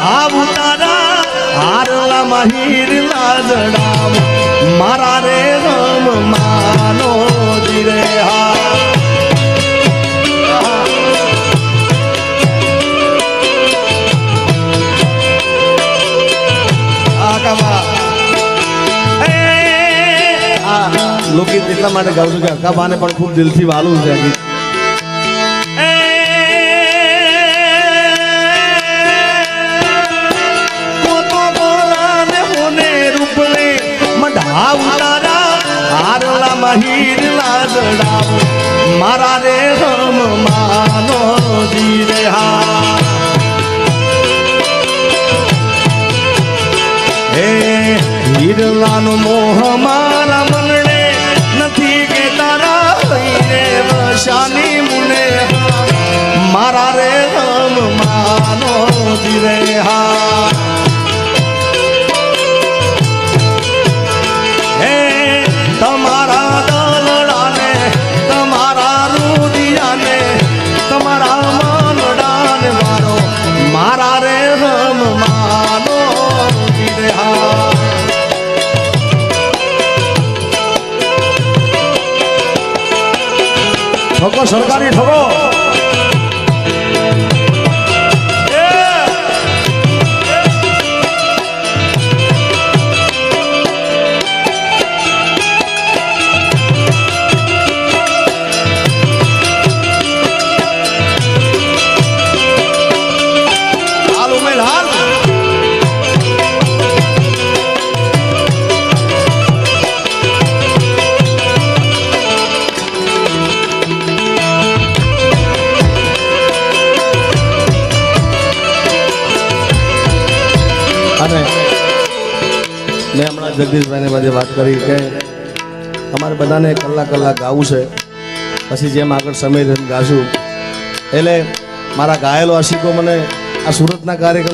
મઢાવ તારા હારલા મહીર લાજડામ મારા રે રમ માનો જીરે હા લોકગીત એટલા માટે ગાઉં છું કે અક્કાબાને પણ ખૂબ દિલથી વાલું છે ગીત. મઢાવ તારા હારલા મહીર લાજડાવ મારા રે રમ માનો જીરે હા હે હીરલાનો મોહ મારા મનડે નથી કે તારા રે વશાની મુને મારા રે રમ માનો જીરે હા હે તમારા દલડાને તમારા રૂદિયાને તમારા મનડાને મારો મારા રે રમ માનો જીરે હા ઠોકો સરકારી ઠોકો અને મેં હમણાં જગદીશભાઈને બધે વાત કરી કે અમારે બધાને કલાક ગાવું છે પછી જેમ આગળ સમય ગાશું એટલે મારા ગાયેલો આશિકો મને આ સુરતના કાર્યક્રમ